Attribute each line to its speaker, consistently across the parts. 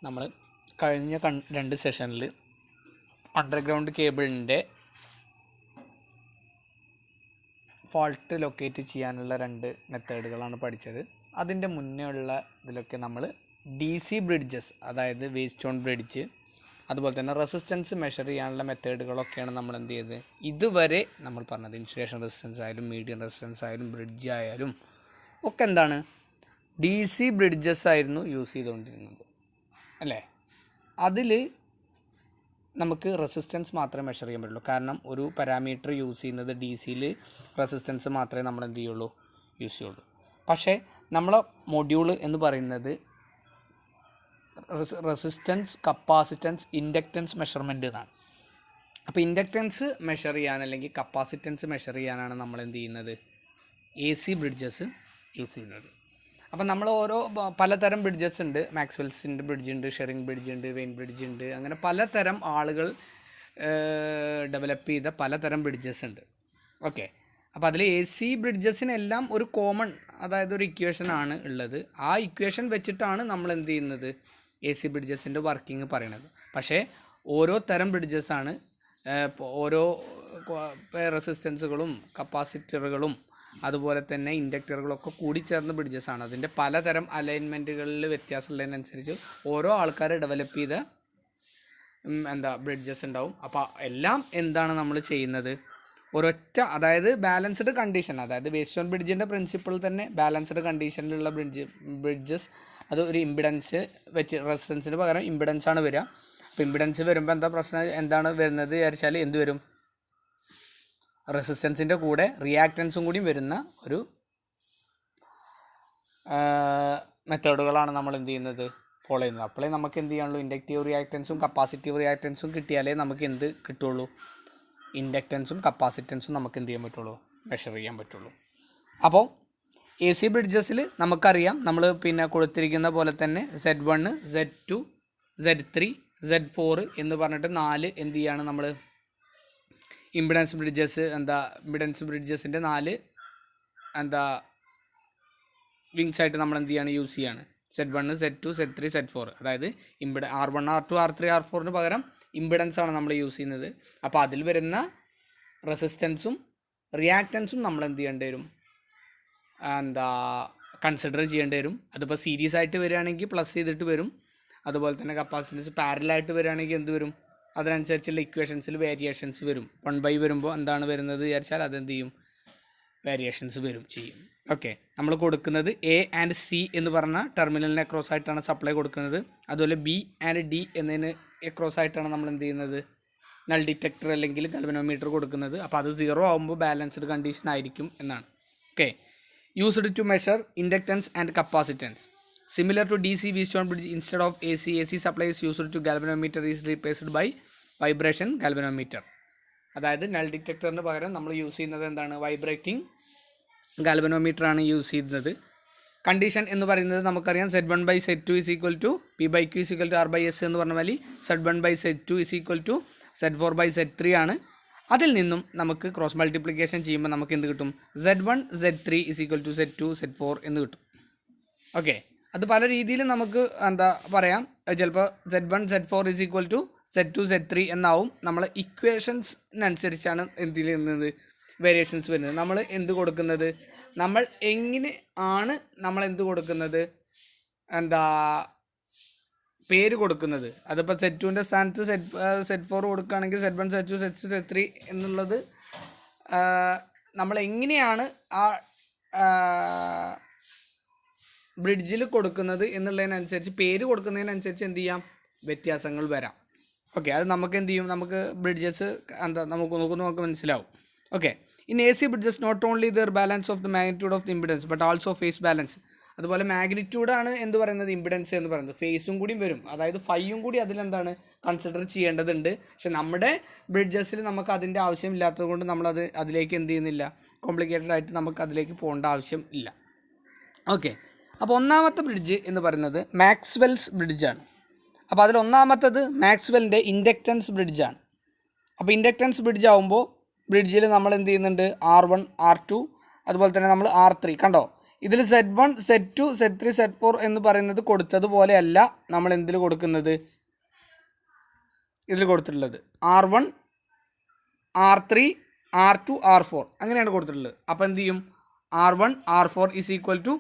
Speaker 1: നമ്മൾ കഴിഞ്ഞ 2 സെഷനിൽ അണ്ടർഗ്രൗണ്ട് കേബിളിൻ്റെ ഫോൾട്ട് ലൊക്കേറ്റ് ചെയ്യാനുള്ള 2 മെത്തേഡുകളാണ് പഠിച്ചത്. അതിൻ്റെ മുന്നേ ഉള്ള ഇതിലൊക്കെ നമ്മൾ DC ബ്രിഡ്ജസ്, അതായത് വേസ്റ്റ് സ്റ്റോൺ ബ്രിഡ്ജ്, അതുപോലെ തന്നെ റെസിസ്റ്റൻസ് മെഷർ ചെയ്യാനുള്ള മെത്തേഡുകളൊക്കെയാണ് നമ്മൾ എന്ത് ചെയ്തത് ഇതുവരെ നമ്മൾ പറഞ്ഞത്. ഇൻസുലേഷൻ റെസിസ്റ്റൻസ് ആയാലും മീഡിയം റെസിസ്റ്റൻസ് ആയാലും ബ്രിഡ്ജ് ആയാലും ഒക്കെ എന്താണ് DC ബ്രിഡ്ജസ് ആയിരുന്നു യൂസ് ചെയ്തുകൊണ്ടിരുന്നത് അല്ലേ. അതിൽ നമുക്ക് റെസിസ്റ്റൻസ് മാത്രമേ മെഷർ ചെയ്യാൻ പറ്റുള്ളൂ. കാരണം ഒരു പാരാമീറ്റർ യൂസ് ചെയ്യുന്നത് DCയിൽ റെസിസ്റ്റൻസ് മാത്രമേ നമ്മൾ എന്ത് ചെയ്യുള്ളൂ യൂസ് ചെയ്യുള്ളൂ. പക്ഷേ നമ്മളെ മൊഡ്യൂൾ എന്ന് പറയുന്നത് റെസിസ്റ്റൻസ്, കപ്പാസിറ്റൻസ്, ഇൻഡക്റ്റൻസ് മെഷർമെൻറ്റ് എന്നാണ്. അപ്പോൾ ഇൻഡക്റ്റൻസ് മെഷർ ചെയ്യാൻ അല്ലെങ്കിൽ കപ്പാസിറ്റൻസ് മെഷർ ചെയ്യാനാണ് നമ്മൾ എന്ത് ചെയ്യുന്നത് AC ബ്രിഡ്ജസ് യൂസ് ചെയ്യുന്നത്. അപ്പം നമ്മൾ പലതരം ബ്രിഡ്ജസ് ഉണ്ട്. മാക്സ്വെൽസിൻ്റെ ബ്രിഡ്ജ് ഉണ്ട്, ഷെറിംഗ് ബ്രിഡ്ജ് ഉണ്ട്, വെയിൻ ബ്രിഡ്ജ് ഉണ്ട്. അങ്ങനെ പലതരം ആളുകൾ ഡെവലപ്പ് ചെയ്ത പലതരം ബ്രിഡ്ജസ് ഉണ്ട്. ഓക്കെ, അപ്പോൾ അതിൽ AC ബ്രിഡ്ജസിനെല്ലാം ഒരു കോമൺ, അതായത് ഒരു ഇക്വേഷൻ ആണ് ഉള്ളത്. ആ ഇക്വേഷൻ വെച്ചിട്ടാണ് നമ്മൾ എന്ത് ചെയ്യുന്നത് AC ബ്രിഡ്ജസിൻ്റെ വർക്കിംഗ് പറയണത്. പക്ഷേ ഓരോ തരം ബ്രിഡ്ജസാണ്, ഓരോ റെസിസ്റ്റൻസുകളും കപ്പാസിറ്ററുകളും അതുപോലെ തന്നെ ഇൻഡക്ടറുകളൊക്കെ കൂടിച്ചേർന്ന ബ്രിഡ്ജസാണ്. അതിൻ്റെ പലതരം അലൈൻമെൻറ്റുകളിൽ വ്യത്യാസമുള്ളതിനനുസരിച്ച് ഓരോ ആൾക്കാർ ഡെവലപ്പ് ചെയ്ത ബ്രിഡ്ജസ് ഉണ്ടാവും. അപ്പോൾ എല്ലാം എന്താണ് നമ്മൾ ചെയ്യുന്നത് ഒരൊറ്റ, അതായത് ബാലൻസ്ഡ് കണ്ടീഷൻ, അതായത് വേസ്റ്റ് സ്റ്റോൺ ബ്രിഡ്ജിൻ്റെ പ്രിൻസിപ്പിൾ തന്നെ ബാലൻസ്ഡ് കണ്ടീഷനിലുള്ള ബ്രിഡ്ജസ് അത് ഒരു ഇമ്പിഡൻസ് വെച്ച്, റെസിസ്റ്റൻസിന് പകരം ഇമ്പിഡൻസാണ് വരിക. അപ്പോൾ ഇമ്പിഡൻസ് വരുമ്പോൾ എന്താ പ്രശ്നം, എന്താണ് വരുന്നത് വിചാരിച്ചാൽ എന്ത് വരും, റെസിസ്റ്റൻസിൻ്റെ കൂടെ റിയാക്റ്റൻസും കൂടി വരുന്ന ഒരു മെത്തേഡുകളാണ് നമ്മൾ എന്ത് ചെയ്യുന്നത് ഫോളോ ചെയ്യുന്നത്. അപ്പോഴേ നമുക്ക് എന്ത് ചെയ്യാനുള്ളൂ, ഇൻഡക്റ്റീവ് റിയാക്റ്റൻസും കപ്പാസിറ്റീവ് റിയാക്റ്റൻസും കിട്ടിയാലേ നമുക്ക് എന്ത് കിട്ടുള്ളൂ, ഇൻഡക്റ്റൻസും കപ്പാസിറ്റൻസും നമുക്ക് എന്ത് ചെയ്യാൻ പറ്റുള്ളൂ, മെഷർ ചെയ്യാൻ പറ്റുള്ളൂ. അപ്പോൾ AC ബ്രിഡ്ജസിൽ നമുക്കറിയാം, നമ്മൾ പിന്നെ കൊടുത്തിരിക്കുന്ന പോലെ തന്നെ Z1, Z2, Z3, Z4 എന്ന് പറഞ്ഞിട്ട് 4 എന്ത് ചെയ്യാണ് നമ്മൾ ഇമ്പിഡൻസ് ബ്രിഡ്ജസ്, ഇമ്പിഡൻസ് ബ്രിഡ്ജസിൻ്റെ 4 വിങ്സ് ആയിട്ട് നമ്മൾ എന്ത് ചെയ്യാണ് യൂസ് ചെയ്യാണ്. Z1, Z2, Z3, Z4. അതായത് R1, R2, R3, R4 പകരം ഇമ്പിഡൻസ് ആണ് നമ്മൾ യൂസ് ചെയ്യുന്നത്. അപ്പോൾ അതിൽ വരുന്ന റെസിസ്റ്റൻസും റിയാക്റ്റൻസും നമ്മൾ എന്ത് ചെയ്യേണ്ടി വരും, കൺസിഡർ ചെയ്യേണ്ടി വരും. അതിപ്പോൾ സീരീസ് ആയിട്ട് വരികയാണെങ്കിൽ പ്ലസ് ചെയ്തിട്ട് വരും. അതുപോലെ തന്നെ കപ്പാസിറ്റൻസ് പാരലായിട്ട് വരികയാണെങ്കിൽ എന്ത് വരും, അതിനനുസരിച്ചുള്ള ഇക്വേഷൻസിൽ വേരിയേഷൻസ് വരും. 1/, വരുമ്പോൾ എന്താണ് വരുന്നത് വിചാരിച്ചാൽ അതെന്ത് ചെയ്യും, വേരിയേഷൻസ് വരും ചെയ്യും. ഓക്കെ, നമ്മൾ കൊടുക്കുന്നത് A and C എന്ന് പറഞ്ഞ ടെർമിനലിന് അക്രോസ് ആയിട്ടാണ് സപ്ലൈ കൊടുക്കുന്നത്. അതുപോലെ B and D എന്നതിന് അക്രോസ് ആയിട്ടാണ് നമ്മൾ എന്ത് ചെയ്യുന്നത് നൾ ഡിറ്റക്ടർ അല്ലെങ്കിൽ ഗാൽവനോമീറ്റർ കൊടുക്കുന്നത്. അപ്പോൾ അത് 0 ആകുമ്പോൾ ബാലൻസ്ഡ് കണ്ടീഷൻ ആയിരിക്കും എന്നാണ്. Okay, used to measure inductance and capacitance. Similar to DC Wheatstone bridge, instead of AC supply is used to galvanometer is replaced by vibration galvanometer. അതായത് null ഡിറ്റക്ടറിന് പകരം നമ്മൾ യൂസ് ചെയ്യുന്നത് എന്താണ്, വൈബ്രേറ്റിംഗ് ഗാൽവനോമീറ്റർ ആണ് use ചെയ്യുന്നത്. Condition എന്ന് പറയുന്നത് നമുക്കറിയാം, Z1/Z2 is equal to P/Q is equal to R/S എന്ന് പറഞ്ഞ പോലെ Z1/Z2 is equal to Z4/Z3 ആണ്. അതിൽ നിന്നും നമുക്ക് ക്രോസ് മൾട്ടിപ്ലിക്കേഷൻ ചെയ്യുമ്പോൾ നമുക്ക് എന്ത് കിട്ടും, Z1, Z3 is equal to Z2, Z4 എന്ന് കിട്ടും. ഓക്കെ, അത് പല രീതിയിൽ നമുക്ക് പറയാം. ചിലപ്പോൾ Z1, Z4 is equal to Z2, Z3 എന്നാവും. നമ്മൾ ഇക്വേഷൻസിനനുസരിച്ചാണ് എന്തിൽ നിന്നത് വേരിയേഷൻസ് വരുന്നത്. നമ്മൾ എന്ത് കൊടുക്കുന്നത്, നമ്മൾ എങ്ങനെ ആണ് നമ്മൾ എന്ത് കൊടുക്കുന്നത്, പേര് കൊടുക്കുന്നത്. അതിപ്പോൾ Z2ൻ്റെ സ്ഥാനത്ത് Z4 കൊടുക്കുകയാണെങ്കിൽ Z1, Z2, Z3, Z3 എന്നുള്ളത് നമ്മൾ എങ്ങനെയാണ് ആ ബ്രിഡ്ജിൽ കൊടുക്കുന്നത് എന്നുള്ളതിനനുസരിച്ച്, പേര് കൊടുക്കുന്നതിനനുസരിച്ച് എന്ത് ചെയ്യാം, വ്യത്യാസങ്ങൾ വരാം. ഓക്കെ, അത് നമുക്ക് എന്ത് ചെയ്യും, നമുക്ക് ബ്രിഡ്ജസ് നമുക്ക് മനസ്സിലാവും. Okay, in AC bridges not only their balance of the magnitude of the impedance but also phase balance. അതുപോലെ മാഗ്നിറ്റ്യൂഡാണ് എന്ത് പറയുന്നത്, ഇമ്പിഡൻസ് എന്ന് പറയുന്നത്. ഫേസും കൂടിയും വരും, അതായത് ഫൈയും കൂടി അതിലെന്താണ് കൺസിഡർ ചെയ്യേണ്ടതുണ്ട്. പക്ഷെ നമ്മുടെ ബ്രിഡ്ജസിൽ നമുക്ക് അതിൻ്റെ ആവശ്യമില്ലാത്തത് കൊണ്ട് നമ്മളത് അതിലേക്ക് എന്ത് ചെയ്യുന്നില്ല, കോംപ്ലിക്കേറ്റഡ് ആയിട്ട് നമുക്ക് അതിലേക്ക് പോകേണ്ട ആവശ്യം ഇല്ല. ഓക്കെ, അപ്പോൾ ഒന്നാമത്തെ ബ്രിഡ്ജ് എന്ന് പറയുന്നത് മാക്സ്വെൽസ് ബ്രിഡ്ജാണ്. അപ്പോൾ അതിൽ ഒന്നാമത്തത് മാക്സ്വെലിൻ്റെ ഇൻഡക്റ്റൻസ് ബ്രിഡ്ജാണ്. അപ്പോൾ ഇൻഡക്റ്റൻസ് ബ്രിഡ്ജ് ആകുമ്പോൾ ബ്രിഡ്ജിൽ നമ്മൾ എന്ത് ചെയ്യുന്നുണ്ട്, R1, R2, അതുപോലെ തന്നെ നമ്മൾ R3 കണ്ടോ, ഇതിൽ Z1 Z2 Z3 Z4 എന്ന് പറയുന്നത് കൊടുത്തതുപോലെയല്ല നമ്മൾ എന്തിൽ കൊടുക്കുന്നത്, ഇതിൽ കൊടുത്തിട്ടുള്ളത് R1 R3 R2 R4 അങ്ങനെയാണ് കൊടുത്തിട്ടുള്ളത്. അപ്പോൾ എന്ത് ചെയ്യും, R1 R4 is equal to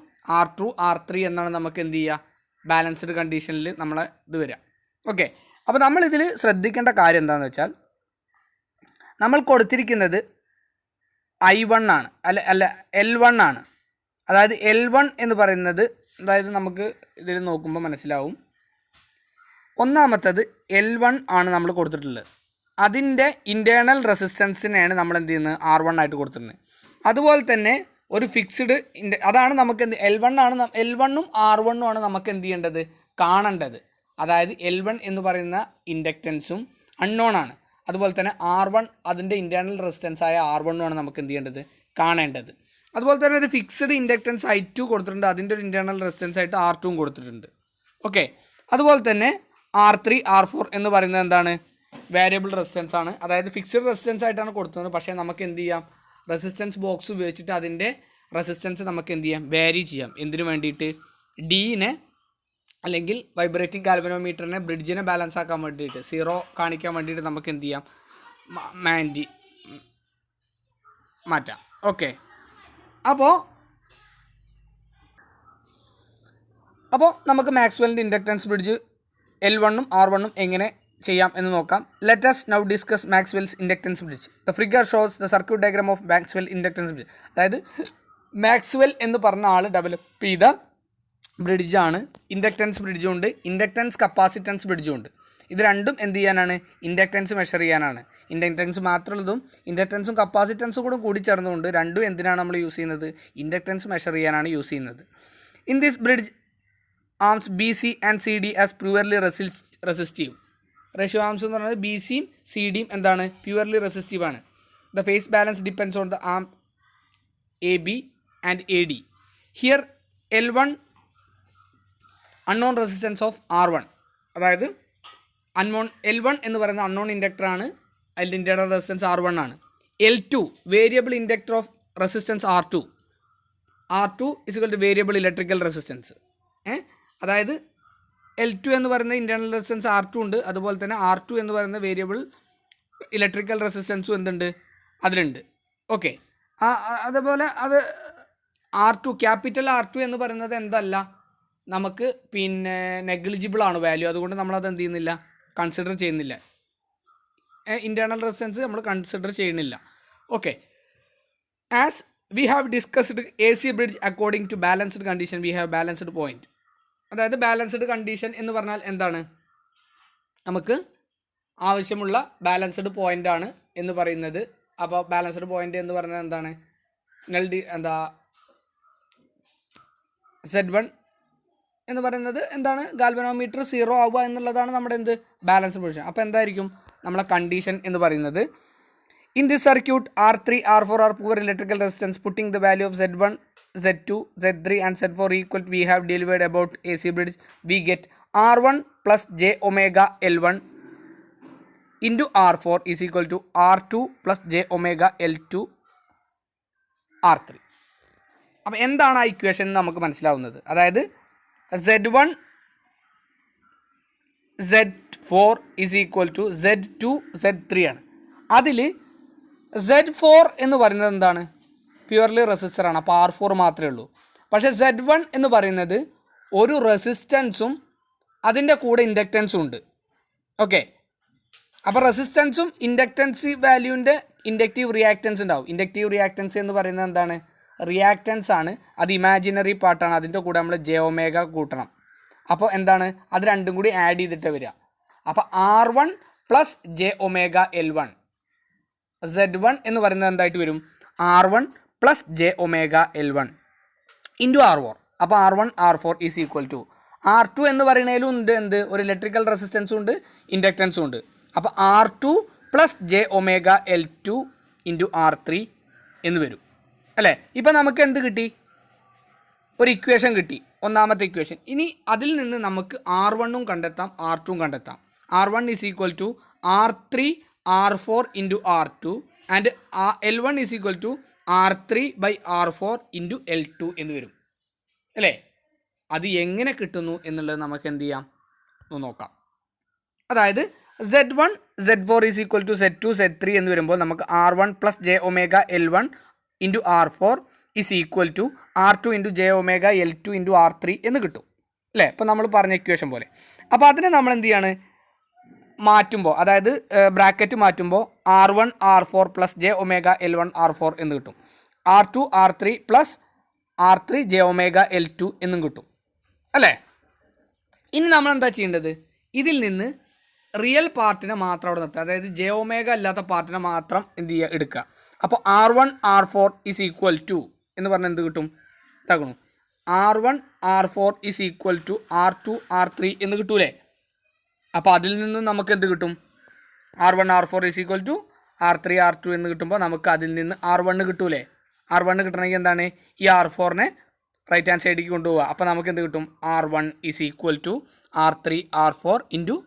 Speaker 1: R2 R3 എന്നാണ് നമുക്ക് എന്ത് ചെയ്യുക ബാലൻസ്ഡ് കണ്ടീഷനിൽ നമ്മളെ ഇത് വരിക. ഓക്കെ, അപ്പോൾ നമ്മളിതിൽ ശ്രദ്ധിക്കേണ്ട കാര്യം എന്താണെന്ന് വെച്ചാൽ നമ്മൾ കൊടുത്തിരിക്കുന്നത് I1 ആണ്, അല്ല L1 ആണ്. അതായത് L1 എന്ന് പറയുന്നത്, അതായത് നമുക്ക് ഇതിൽ നോക്കുമ്പോൾ മനസ്സിലാവും, ഒന്നാമത്തത് L1 ആണ് നമ്മൾ കൊടുത്തിട്ടുള്ളത്. അതിൻ്റെ ഇൻറ്റേർണൽ റെസിസ്റ്റൻസിനെയാണ് നമ്മൾ എന്ത് ചെയ്യുന്നത് R1 ആയിട്ട് കൊടുത്തിട്ടുണ്ട്. അതുപോലെ തന്നെ ഒരു ഫിക്സ്ഡ് അതാണ് നമുക്ക് എന്ത് L1 ആണ്, L1ഉം R1ഉം ആണ് നമുക്ക് എന്ത് ചെയ്യേണ്ടത് കാണേണ്ടത്. അതായത് L1 എന്ന് പറയുന്ന ഇൻഡക്റ്റൻസും അൺനോൺ ആണ്. അതുപോലെ തന്നെ R1 അതിൻ്റെ ഇൻറ്റേർണൽ റെസിസ്റ്റൻസ് ആയ R1ഉം ആണ് നമുക്ക് എന്ത് ചെയ്യേണ്ടത് കാണേണ്ടത്. അതുപോലെ തന്നെ ഒരു ഫിക്സ്ഡ് ഇൻഡക്റ്റൻസ് I2 കൊടുത്തിട്ടുണ്ട്, അതിൻ്റെ ഒരു ഇൻറ്റേർണൽ റെസിസ്റ്റൻസ് ആയിട്ട് R2ഉം കൊടുത്തിട്ടുണ്ട്. ഓക്കെ, അതുപോലെ തന്നെ R3 R4 എന്ന് പറയുന്നത് എന്താണ് വേരിയബിൾ റെസിസ്റ്റൻസ് ആണ്. അതായത് ഫിക്സ്ഡ് റെസിസ്റ്റൻസ് ആയിട്ടാണ് കൊടുത്തത്, പക്ഷേ നമുക്ക് എന്ത് ചെയ്യാം റെസിസ്റ്റൻസ് ബോക്സ് ഉപയോഗിച്ചിട്ട് അതിൻ്റെ റെസിസ്റ്റൻസ് നമുക്ക് എന്ത് ചെയ്യാം വാരി ചെയ്യാം. എന്തിനു വേണ്ടിയിട്ട്, ഡീനെ അല്ലെങ്കിൽ വൈബ്രേറ്റിംഗ് ഗാൽവനോമീറ്ററിനെ ബ്രിഡ്ജിനെ ബാലൻസ് ആക്കാൻ വേണ്ടിയിട്ട്, സീറോ കാണിക്കാൻ വേണ്ടിയിട്ട് നമുക്ക് എന്ത് ചെയ്യാം മാറ്റാം. ഓക്കെ, അപ്പോൾ നമുക്ക് മാക്സ്വെല്ലിൻ്റെ ഇൻഡക്റ്റൻസ് ബ്രിഡ്ജ് L1ഉം R1ഉം എങ്ങനെ ചെയ്യാം എന്ന് നോക്കാം. Let us now discuss Maxwell's inductance bridge. The figure shows the circuit diagram of Maxwell inductance bridge. അതായത് മാക്സ്വെൽ എന്ന് പറഞ്ഞ ആൾ ഡെവലപ്പ് ചെയ്ത ബ്രിഡ്ജാണ്. ഇൻഡക്റ്റൻസ് ബ്രിഡ്ജും ഉണ്ട്, ഇൻഡക്റ്റൻസ് കപ്പാസിറ്റൻസ് ബ്രിഡ്ജും ഉണ്ട്. ഇത് രണ്ടും എന്ത് ചെയ്യാനാണ്, ഇൻഡക്റ്റൻസ് മെഷർ ചെയ്യാനാണ്. ഇൻഡക്റ്റൻസ് മാത്രമുള്ളതും ഇൻഡക്റ്റൻസും കപ്പാസിറ്റൻസും കൂടെ കൂടി ചേർന്നുകൊണ്ട് രണ്ടും എന്തിനാണ് നമ്മൾ യൂസ് ചെയ്യുന്നത്, ഇൻഡക്റ്റൻസ് മെഷർ ചെയ്യാനാണ് യൂസ് ചെയ്യുന്നത്. In this bridge arms BC and CD as purely resistive. Ratio arms എന്ന് പറയുന്നത് BCയും CDയും എന്താണ് പ്യുവർലി റെസിസ്റ്റീവ് ആണ്. The phase balance depends on the arm AB and AD. Here L1 unknown resistance of R1. അതായത് L1 എന്ന് പറയുന്ന unknown ഇൻഡക്ടറാണ്, അതിൻ്റെ ഇൻറ്റേർണൽ റെസിസ്റ്റൻസ് R1 ആണ്. L2 variable inductor of resistance R2 is equal to variable electrical resistance. അതായത് L2 എന്ന് പറയുന്ന internal resistance R2 ഉണ്ട്, അതുപോലെ തന്നെ R2 എന്ന് പറയുന്ന വേരിയബിൾ ഇലക്ട്രിക്കൽ റെസിസ്റ്റൻസും എന്തുണ്ട് അതിലുണ്ട്. ഓക്കെ, അതുപോലെ അത് R2 ക്യാപിറ്റൽ R2 എന്ന് പറയുന്നത് എന്തല്ല, നമുക്ക് പിന്നെ നെഗ്ലിജിബിൾ ആണ് വാല്യൂ, അതുകൊണ്ട് നമ്മളത് എന്ത് ചെയ്യുന്നില്ല കൺസിഡർ ചെയ്യുന്നില്ല. ഇൻറ്റേർണൽ റെസിസ്റ്റൻസ് നമ്മൾ കൺസിഡർ ചെയ്യുന്നില്ല. Okay, as we have discussed AC bridge according to balanced condition we have balanced point. അതായത് ബാലൻസ്ഡ് കണ്ടീഷൻ എന്ന് പറഞ്ഞാൽ എന്താണ്, നമുക്ക് ആവശ്യമുള്ള ബാലൻസ്ഡ് പോയിൻ്റ് ആണ് എന്ന് പറയുന്നത്. അപ്പോൾ ബാലൻസ്ഡ് പോയിൻ്റ് എന്ന് പറഞ്ഞാൽ എന്താണ്, Z1 എന്ന് പറയുന്നത് എന്താണ്, ഗാൽവനോമീറ്റർ 0 ആവുക എന്നുള്ളതാണ് നമ്മുടെ എന്ത് ബാലൻസ്ഡ് പൊസിഷൻ. അപ്പോൾ എന്തായിരിക്കും നമ്മളെ കണ്ടീഷൻ എന്ന് പറയുന്നത്, in this circuit R3 R4 are poor electrical resistance putting the value of Z1 Z2 Z3 and Z4 equal we have delivered about AC bridge, we get R1 plus j omega L1 into R4 is equal to R2 plus j omega L2 R3. അപ്പോൾ എന്താണ് ആ equation നമുക്ക് മനസ്സിലാവുന്നത്, അതായത് Z1 Z4 is equal to Z2 Z3 ആണ്. അതിൽ Z4 എന്ന് പറയുന്നത് എന്താണ്, പ്യുവർലി റെസിസ്റ്ററാണ്, അപ്പോൾ R4 മാത്രമേ ഉള്ളൂ. പക്ഷേ Z1 എന്ന് പറയുന്നത് ഒരു റെസിസ്റ്റൻസും അതിൻ്റെ കൂടെ ഇൻഡക്റ്റൻസും ഉണ്ട്. ഓക്കെ, അപ്പോൾ റെസിസ്റ്റൻസും ഇൻഡക്റ്റൻസ് വാല്യൂവിൻ്റെ ഇൻഡക്റ്റീവ് റിയാക്റ്റൻസ് ഉണ്ടാവും. ഇൻഡക്റ്റീവ് റിയാക്റ്റൻസ് എന്ന് പറയുന്നത് എന്താണ്, റിയാക്റ്റൻസ് ആണ്, അത് ഇമാജിനറി പാർട്ടാണ്, അതിൻ്റെ കൂടെ നമ്മൾ j omega കൂട്ടണം. അപ്പോൾ എന്താണ്, അത് രണ്ടും കൂടി ആഡ് ചെയ്തിട്ട് വരിക. അപ്പോൾ R1 plus j omega L1, Z1 എന്ന് പറയുന്നത് എന്തായിട്ട് വരും, R1 plus j omega L1 into R4. അപ്പോൾ R1 R4 is equal to R2 എന്ന് പറയുന്നതിലും ഉണ്ട് എന്ത്, ഒരു ഇലക്ട്രിക്കൽ റെസിസ്റ്റൻസും ഉണ്ട് ഇൻഡക്റ്റൻസും ഉണ്ട്. അപ്പോൾ R2 plus j omega L2 into R3 എന്ന് വരും അല്ലേ. ഇപ്പം നമുക്ക് എന്ത് കിട്ടി, ഒരു ഇക്വേഷൻ കിട്ടി, ഒന്നാമത്തെ ഇക്വേഷൻ. ഇനി അതിൽ നിന്ന് നമുക്ക് R1ഉം കണ്ടെത്താം R2ഉം കണ്ടെത്താം. R1 is equal to R3 R4 into R2 and L1 is equal to R3 by R4 into L2 എന്ന് വരും. അല്ലേ? അത് എങ്ങനെ കിട്ടുന്നു എന്നുള്ളത് നമുക്ക് എന്ത് ചെയ്യാം ഒന്ന് നോക്കാം. അതായത് Z1 Z4 ഈസ് ഈക്വൽ ടു Z2 Z3 എന്ന് വരുമ്പോൾ നമുക്ക് R1 plus j omega L1 into R4 is equal to R2 into j omega L2 into R3 എന്ന് കിട്ടും അല്ലേ? ഇപ്പോൾ നമ്മൾ പറഞ്ഞ ഇക്വേഷൻ പോലെ. അപ്പോൾ അതിനെ നമ്മൾ എന്ത് ചെയ്യാണ് മാറ്റുമ്പോൾ, അതായത് ബ്രാക്കറ്റ് മാറ്റുമ്പോൾ R1 R4 plus j omega L1 R4 എന്ന് കിട്ടും. R2 R3 plus R3 J omega L2 എന്നും കിട്ടും അല്ലേ? ഇനി നമ്മൾ എന്താ ചെയ്യേണ്ടത്? ഇതിൽ നിന്ന് റിയൽ പാർട്ടിനെ മാത്രം അവിടെ നിർത്തുക, അതായത് ജെ ഒമേഗ അല്ലാത്ത പാർട്ടിനെ മാത്രം എന്ത് ചെയ്യുക എടുക്കുക. അപ്പോൾ R1 R4 is equal to എന്ന് പറഞ്ഞാൽ എന്ത് കിട്ടും? ഇതാക്കണു R1 R4 is equal to R2 R3 എന്ന് കിട്ടൂലേ? അപ്പോൾ അതിൽ നിന്നും നമുക്ക് എന്ത് കിട്ടും? R1 R4 is equal to R3 R2 എന്ന് കിട്ടുമ്പോൾ നമുക്ക് അതിൽ നിന്ന് R1 കിട്ടൂലേ? R1 കിട്ടണമെങ്കിൽ എന്താണ്? ഈ R4നെ റൈറ്റ് ഹാൻഡ് സൈഡിലേക്ക് കൊണ്ടുപോവുക. അപ്പോൾ നമുക്ക് എന്ത് കിട്ടും? R1 is equal to R3 R4 into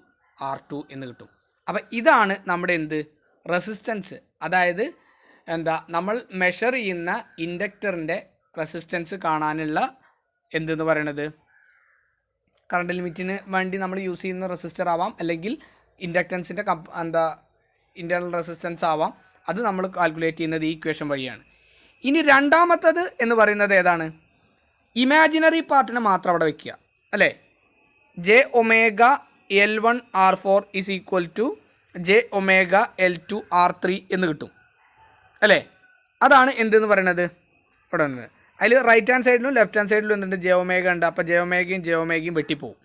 Speaker 1: R2 എന്ന് കിട്ടും. അപ്പോൾ ഇതാണ് നമ്മുടെ എന്ത് റെസിസ്റ്റൻസ്, അതായത് എന്താ നമ്മൾ മെഷർ ചെയ്യുന്ന ഇൻഡക്ടറിൻ്റെ റെസിസ്റ്റൻസ് കാണാനുള്ള എന്തെന്ന് പറയണത് കറണ്ട് ലിമിറ്റിന് വേണ്ടി നമ്മൾ യൂസ് ചെയ്യുന്ന റെസിസ്റ്റർ ആവാം, അല്ലെങ്കിൽ ഇൻഡക്റ്റൻസിൻ്റെ ഇൻറ്റേർണൽ റെസിസ്റ്റൻസ് ആവാം. അത് നമ്മൾ കാൽക്കുലേറ്റ് ചെയ്യുന്നത് ഈ ഇക്വേഷൻ വഴിയാണ്. ഇനി രണ്ടാമത്തത് എന്ന് പറയുന്നത് ഏതാണ്? ഇമാജിനറി പാർട്ടിനെ മാത്രം അവിടെ വയ്ക്കുക അല്ലേ? J omega L1 R4 is equal to j omega L2 R3 എന്ന് കിട്ടും അല്ലേ? അതാണ് എന്തെന്ന് പറയണത് ഇവിടെ ഉണ്ട്. അതിൽ റൈറ്റ് ഹാൻഡ് സൈഡിലും ലെഫ്റ്റ് ഹാൻഡ് സൈഡിലും എന്തുണ്ട്? ജെ ഒമേഗ ഉണ്ട്. അപ്പോൾ ജെ ഒമേഗയും വെട്ടിപ്പോവും.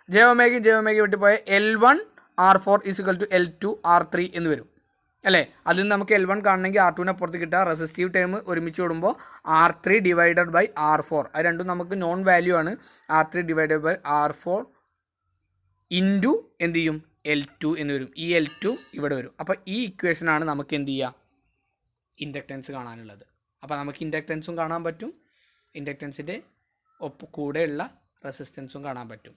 Speaker 1: ജെ ഒമേഗയും വെട്ടിപ്പോയ L1 R4 is equal to L2 R3 എന്ന് വരും അല്ലേ? അതിൽ നിന്ന് നമുക്ക് L1 കാണണമെങ്കിൽ R2നെ പുറത്ത് കിട്ടുക. റെസിസ്റ്റീവ് ടൈം ഒരുമിച്ച് വിടുമ്പോൾ R3 ഡിവൈഡഡ് ബൈ R4, അത് രണ്ടും നമുക്ക് നോൺ വാല്യൂ ആണ്. R3 divided by R4 into എന്ത് ചെയ്യും? L2 എന്ന് വരും. ഈ L2 ഇവിടെ വരും. അപ്പോൾ ഈ ഇക്വേഷനാണ് നമുക്ക് എന്ത് ചെയ്യുക ഇൻഡക്റ്റൻസ് കാണാനുള്ളത്. അപ്പോൾ നമുക്ക് ഇൻഡക്റ്റൻസും കാണാൻ പറ്റും, ഇൻഡക്റ്റൻസിൻ്റെ കൂടെയുള്ള റെസിസ്റ്റൻസും കാണാൻ പറ്റും.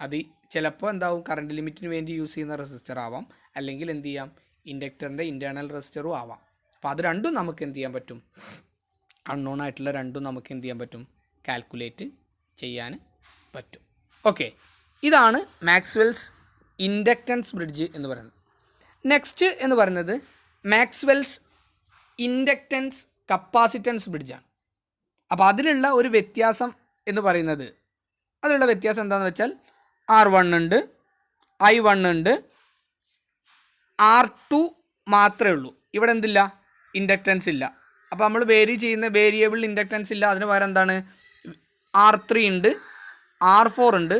Speaker 1: അത് ചിലപ്പോൾ എന്താവും? കറണ്ട് ലിമിറ്റിന് വേണ്ടി യൂസ് ചെയ്യുന്ന റെസിസ്റ്റർ ആവാം, അല്ലെങ്കിൽ എന്ത് ചെയ്യാം ഇൻഡക്ടറിൻ്റെ ഇൻറ്റേർണൽ റെസിസ്റ്ററും ആവാം. അപ്പോൾ അത് രണ്ടും നമുക്ക് എന്ത് ചെയ്യാൻ പറ്റും? അൺനോൺ ആയിട്ടുള്ള രണ്ടും നമുക്ക് എന്ത് ചെയ്യാൻ പറ്റും? കാൽക്കുലേറ്റ് ചെയ്യാൻ പറ്റും. ഓക്കെ, ഇതാണ് മാക്സ്വെൽസ് ഇൻഡക്റ്റൻസ് ബ്രിഡ്ജ് എന്ന് പറയുന്നത്. നെക്സ്റ്റ് എന്ന് പറയുന്നത് മാക്സ്വെൽസ് ഇൻഡക്റ്റൻസ് കപ്പാസിറ്റൻസ് ബ്രിഡ്ജാണ്. അപ്പോൾ അതിലുള്ള ഒരു വ്യത്യാസം എന്ന് പറയുന്നത്, അതിലുള്ള വ്യത്യാസം എന്താണെന്ന് വെച്ചാൽ R1 ഉണ്ട്, I1 ഉണ്ട്, R2 മാത്രമേ ഉള്ളൂ. ഇവിടെ എന്തില്ല? ഇൻഡക്റ്റൻസ് ഇല്ല. അപ്പോൾ നമ്മൾ വേരി ചെയ്യുന്ന വേരിയബിൾ ഇൻഡക്റ്റൻസ് ഇല്ല. അതിന് പകരം എന്താണ്? R3 ഉണ്ട്, R4 ഉണ്ട്.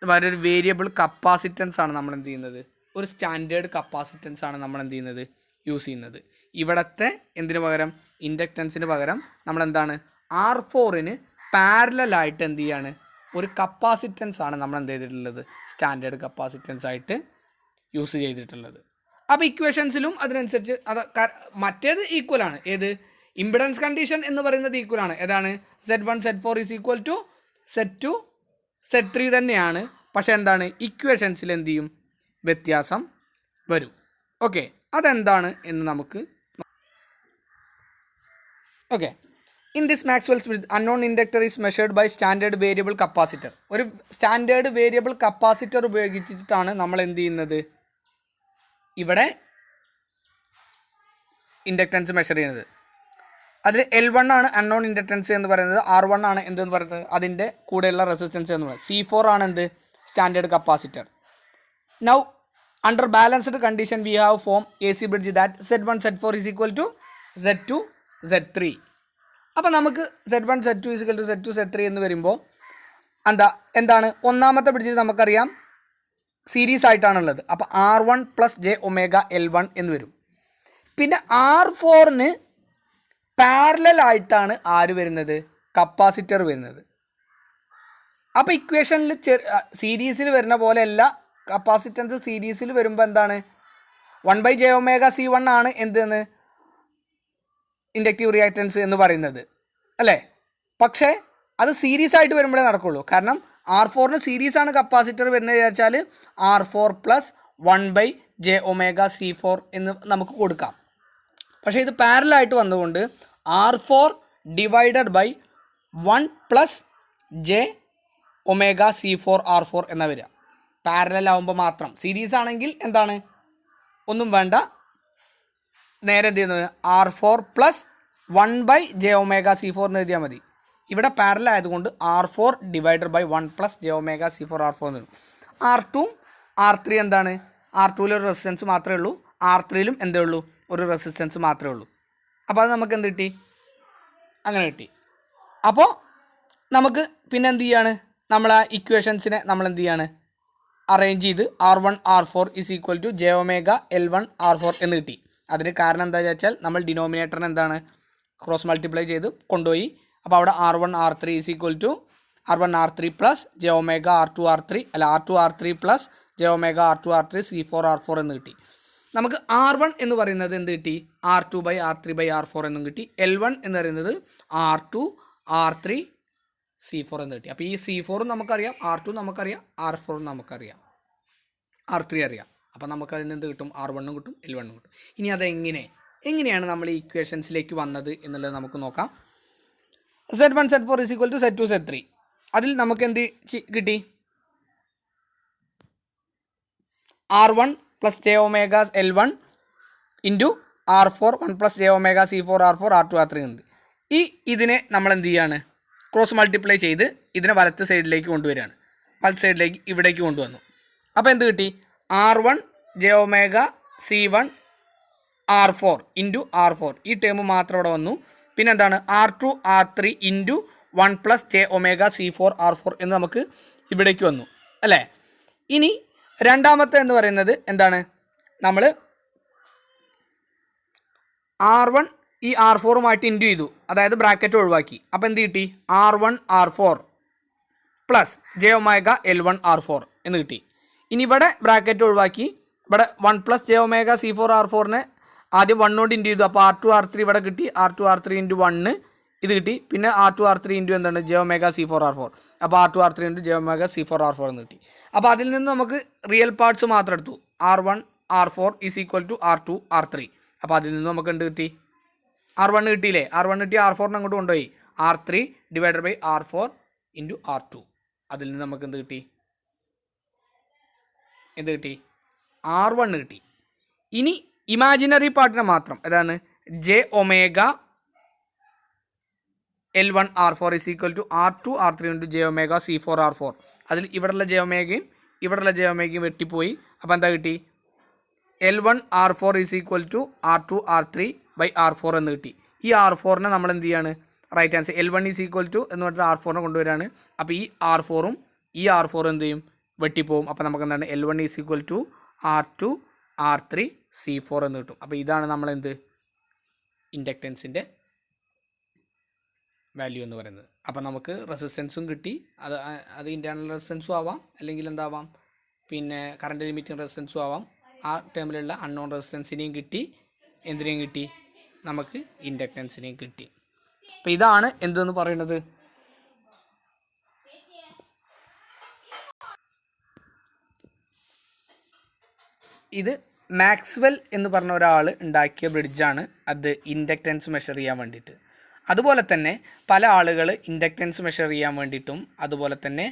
Speaker 1: പകരം ഒരു വേരിയബിൾ കപ്പാസിറ്റൻസ് ആണ് നമ്മൾ എന്ത് ചെയ്യുന്നത്? ഒരു സ്റ്റാൻഡേർഡ് കപ്പാസിറ്റൻസ് ആണ് നമ്മൾ എന്ത് ചെയ്യുന്നത്? യൂസ് ചെയ്യുന്നത്. ഇവിടുത്തെ എന്തിനു പകരം? ഇൻഡക്റ്റൻസിന് പകരം നമ്മൾ എന്താണ്? R4ന് പാരലായിട്ട് എന്ത് ചെയ്യാണ്? ഒരു കപ്പാസിറ്റൻസ് ആണ് നമ്മൾ എന്ത് ചെയ്തിട്ടുള്ളത്? സ്റ്റാൻഡേർഡ് കപ്പാസിറ്റൻസ് ആയിട്ട് യൂസ് ചെയ്തിട്ടുള്ളത്. അപ്പോൾ ഇക്വേഷൻസിലും അതിനനുസരിച്ച് അത് മറ്റേത് ഈക്വലാണ്. ഏത്? ഇമ്പിഡൻസ് കണ്ടീഷൻ എന്ന് പറയുന്നത് ഈക്വലാണ്. ഏതാണ്? Z1 Z4 ഈസ് ഈക്വൽ ടു Z2 Z3 തന്നെയാണ്. പക്ഷേ എന്താണ്? ഇക്വേഷൻസിൽ എന്ത് ചെയ്യും? വ്യത്യാസം വരും. ഓക്കെ, അതെന്താണ് എന്ന് നമുക്ക് okay. In this Maxwell's bridge unknown inductor is measured by standard variable capacitor. ഒരു സ്റ്റാൻഡേർഡ് വേരിയബിൾ കപ്പാസിറ്റർ ഉപയോഗിച്ചിട്ടാണ് നമ്മൾ എന്ത് ചെയ്യുന്നത്? ഇവിടെ ഇൻഡക്റ്റൻസ് മെഷർ ചെയ്യുന്നത്. അതിൽ L1 ആണ് അൺനോൺ ഇൻഡക്റ്റൻസ് എന്ന് പറയുന്നത്, R1 ആണ് എന്തെന്ന് പറയുന്നത് അതിൻ്റെ കൂടെയുള്ള റെസിസ്റ്റൻസ് എന്ന് പറയുന്നത്, C4 ആണ് എന്ത്? Standard capacitor. Now under balanced condition we have form AC bridge that Z1 Z4 ഈസ് ഈക്വൽ ടു Z2 Z3. അപ്പോൾ നമുക്ക് Z1 Z2 ഈസ് ഈക്വൽ ടു Z2 Z3 എന്ന് വരുമ്പോൾ എന്താണ്? ഒന്നാമത്തെ ബ്രിഡ്ജിൽ നമുക്കറിയാം സീരീസ് ആയിട്ടാണുള്ളത്. അപ്പോൾ R1 plus j omega L1 എന്ന് വരും. പിന്നെ R4ന് പാരലായിട്ടാണ് ആര് വരുന്നത്? കപ്പാസിറ്റർ വരുന്നത്. അപ്പോൾ ഇക്വേഷനിൽ സീരീസിൽ വരുന്ന പോലെയല്ല, കപ്പാസിറ്റൻസ് സീരീസിൽ വരുമ്പോൾ എന്താണ്? 1/j ഒമേഗ C1 ആണ് എന്തെന്ന് ഇൻഡക്റ്റീവ് റിയാക്റ്റൻസ് എന്ന് പറയുന്നത് അല്ലേ? പക്ഷേ അത് സീരീസ് ആയിട്ട് വരുമ്പോഴേ നടക്കുള്ളൂ. കാരണം R4ന് സീരീസാണ് കപ്പാസിറ്റർ വരുന്നത് വിചാരിച്ചാൽ R4 plus 1/j omega C4 എന്ന് നമുക്ക് കൊടുക്കാം. പക്ഷേ ഇത് പാരലായിട്ട് വന്നുകൊണ്ട് R4 divided by 1 plus J⍵C4R4 എന്ന വരിക. പാരലൽ ആവുമ്പോൾ മാത്രം. സീരീസ് ആണെങ്കിൽ എന്താണ്, ഒന്നും വേണ്ട, നേരെ എന്ത് ചെയ്യുന്നത് R4 + 1/J⍵C4 എന്ന് എഴുതിയാൽ മതി. ഇവിടെ പാരലൽ ആയതുകൊണ്ട് R4 / 1 + J⍵C4R4 എന്ന് വരും. R2 R3 എന്താണ്, R2ൽ ഒരു റെസിസ്റ്റൻസ് മാത്രമേ ഉള്ളൂ, R3ലും എന്തേ ഉള്ളൂ, ഒരു റെസിസ്റ്റൻസ് മാത്രമേ ഉള്ളൂ. അപ്പോൾ അത് നമുക്ക് എന്ത് കിട്ടി, അങ്ങനെ കിട്ടി. അപ്പോൾ നമുക്ക് പിന്നെ എന്ത് ചെയ്യാണ്, നമ്മൾ ആ ഇക്വേഷൻസിനെ നമ്മൾ എന്ത് ചെയ്യാണ്, അറേഞ്ച് ചെയ്ത് R1 R4 = J⍵L1 R4 എന്ന് കിട്ടി. അതിന് കാരണം എന്താ വെച്ചാൽ നമ്മൾ ഡിനോമിനേറ്ററിന് എന്താണ് ക്രോസ് മൾട്ടിപ്ലൈ ചെയ്ത് കൊണ്ടുപോയി. അപ്പോൾ അവിടെ R1 R3 = R1 R3 + J⍵R2 R3 അല്ല R2 R3 + J⍵R2 R3 C4 R4 എന്ന് കിട്ടി. നമുക്ക് R1 എന്ന് പറയുന്നത് എന്ത് കിട്ടി, R2/R3/R4 എന്നും കിട്ടി. L1 എന്ന് പറയുന്നത് R2 R3 C4 എന്ന് കിട്ടി. അപ്പോൾ ഈ C4 നമുക്കറിയാം, R2 നമുക്കറിയാം, R4 നമുക്കറിയാം, R3 അറിയാം. അപ്പോൾ നമുക്ക് അതിന് എന്ത് കിട്ടും, R1 കിട്ടും, L1 കിട്ടും. ഇനി എങ്ങനെയാണ് നമ്മൾ ഈ ഇക്വേഷൻസിലേക്ക് വന്നത് എന്നുള്ളത് നമുക്ക് നോക്കാം. Z1 Z4 = Z2 Z3. അതിൽ നമുക്ക് എന്ത് കിട്ടി, R1 + J⍵L1 × R4 1 + J⍵C4 R4 R2 R3 ഉണ്ട്. ഇതിനെ നമ്മൾ എന്ത് ചെയ്യാണ്, ക്രോസ് മൾട്ടിപ്ലൈ ചെയ്ത് ഇതിനെ വലത്ത് സൈഡിലേക്ക് കൊണ്ടുവരികയാണ്. വലത്ത് സൈഡിലേക്ക് ഇവിടേക്ക് കൊണ്ടുവന്നു. അപ്പോൾ എന്ത് കിട്ടി, R1 J⍵C1 R4 × R4 ഈ ടേം മാത്രം ഇവിടെ വന്നു. പിന്നെ എന്താണ്, R2 R3 × 1 + J⍵C4 R4 എന്ന് നമുക്ക് ഇവിടേക്ക് വന്നു അല്ലേ. ഇനി രണ്ടാമത്തെ എന്ന് പറയുന്നത് എന്താണ്, നമ്മൾ R1 ഈ R4ുമായിട്ട് ഇൻറ്റു ചെയ്തു, അതായത് ബ്രാക്കറ്റ് ഒഴിവാക്കി. അപ്പോൾ എന്ത് കിട്ടി, R1 R4 + J⍵L1 R4 എന്ന് കിട്ടി. ഇനി ഇവിടെ ബ്രാക്കറ്റ് ഒഴിവാക്കി, ഇവിടെ 1 + J⍵C4 R4നെ ആദ്യം 1 കൊണ്ട് ഇൻറ്റു ചെയ്തു. അപ്പോൾ R2 R3 ഇവിടെ കിട്ടി, R2 R3 × 1 ഇത് കിട്ടി. പിന്നെ R2 R3 × എന്താണ് J⍵C4 R4. അപ്പോൾ R2 R3 × J⍵C4 R4 എന്ന് കിട്ടി. അപ്പോൾ അതിൽ നിന്ന് നമുക്ക് റിയൽ പാർട്സ് മാത്രം എടുത്തു. R1 R4 = R2 R3. അപ്പോൾ അതിൽ നിന്ന് നമുക്ക് എന്ത് കിട്ടി, R1 കിട്ടിയില്ലേ. R1 കിട്ടി, R4നെ അങ്ങോട്ട് കൊണ്ടുപോയി, R3 / R4 × R2. അതിൽ നിന്ന് നമുക്ക് എന്ത് കിട്ടി, R1 കിട്ടി. ഇനി ഇമാജിനറി പാർട്ടിനെ മാത്രം, അതാണ് J⍵L1 R4 = R2 R3 × J⍵C4 R4. അതിൽ ഇവിടെയുള്ള J⍵യും ഇവിടെയുള്ള J⍵യും വെട്ടിപ്പോയി. അപ്പോൾ എന്താ കിട്ടി, L1 R4 = R2 R3/R4 എന്ന് കിട്ടി. ഈ R4നെ നമ്മൾ എന്ത് ചെയ്യാണ്, റൈറ്റ് ആൻസർ L1 = എന്ന് പറഞ്ഞിട്ട് R4നെ കൊണ്ടുവരികയാണ്. അപ്പോൾ ഈ R4ഉം ഈ R4 എന്ത് ചെയ്യും, വെട്ടിപ്പോവും. അപ്പോൾ നമുക്ക് എന്താണ് L1 = R2 R3 C4 എന്ന് കിട്ടും. അപ്പോൾ ഇതാണ് നമ്മളെന്ത് ഇൻഡക്റ്റൻസിൻ്റെ വാല്യൂ എന്ന് പറയുന്നത്. അപ്പോൾ നമുക്ക് റെസിസ്റ്റൻസും കിട്ടി, അത് ഇൻറ്റേർണൽ റെസിസ്റ്റൻസും ആവാം, അല്ലെങ്കിൽ എന്താവാം, പിന്നെ കറണ്ട് ലിമിറ്റിംഗ് റെസിസ്റ്റൻസും ആവാം. ആ ടേമിലുള്ള അൺനോൺ റെസിസ്റ്റൻസിനെയും കിട്ടി, എന്തിനേയും കിട്ടി, നമുക്ക് ഇൻഡക്റ്റൻസിനെയും കിട്ടി. അപ്പോൾ ഇതാണ് എന്തെന്ന് പറയുന്നത്, ഇത് മാക്സ്വെൽ എന്ന് പറഞ്ഞ ഒരാൾ ഉണ്ടാക്കിയ ബ്രിഡ്ജാണ്. അത് ഇൻഡക്റ്റൻസ് മെഷർ ചെയ്യാൻ വേണ്ടിയിട്ട്. അതുപോലെ തന്നെ പല ആളുകൾ ഇൻഡക്റ്റൻസ് മെഷർ ചെയ്യാൻ വേണ്ടിയിട്ടും അതുപോലെ തന്നെ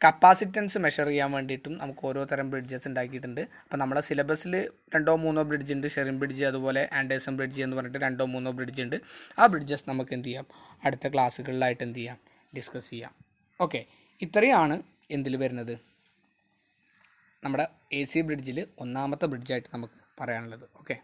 Speaker 1: കപ്പാസിറ്റൻസ് മെഷർ ചെയ്യാൻ വേണ്ടിയിട്ടും നമുക്ക് ഓരോ തരം ബ്രിഡ്ജസ് ഉണ്ടാക്കിയിട്ടുണ്ട്. അപ്പോൾ നമ്മളെ സിലബസിൽ 2-3 ബ്രിഡ്ജ് ഉണ്ട്, ഷെറിൻ ബ്രിഡ്ജ് അതുപോലെ ആൻഡേഴ്സൺ ബ്രിഡ്ജ് എന്ന് പറഞ്ഞിട്ട് 2-3 ബ്രിഡ്ജ് ഉണ്ട്. ആ ബ്രിഡ്ജസ് നമുക്ക് എന്ത് ചെയ്യാം, അടുത്ത ക്ലാസ്സുകളിലായിട്ട് എന്ത് ചെയ്യാം, ഡിസ്കസ് ചെയ്യാം. ഓക്കെ, ഇത്രയാണ് എന്തിൽ വരുന്നത്, നമ്മുടെ AC ബ്രിഡ്ജിൽ ഒന്നാമത്തെ ബ്രിഡ്ജായിട്ട് നമുക്ക് പറയാനുള്ളത്. ഓക്കെ.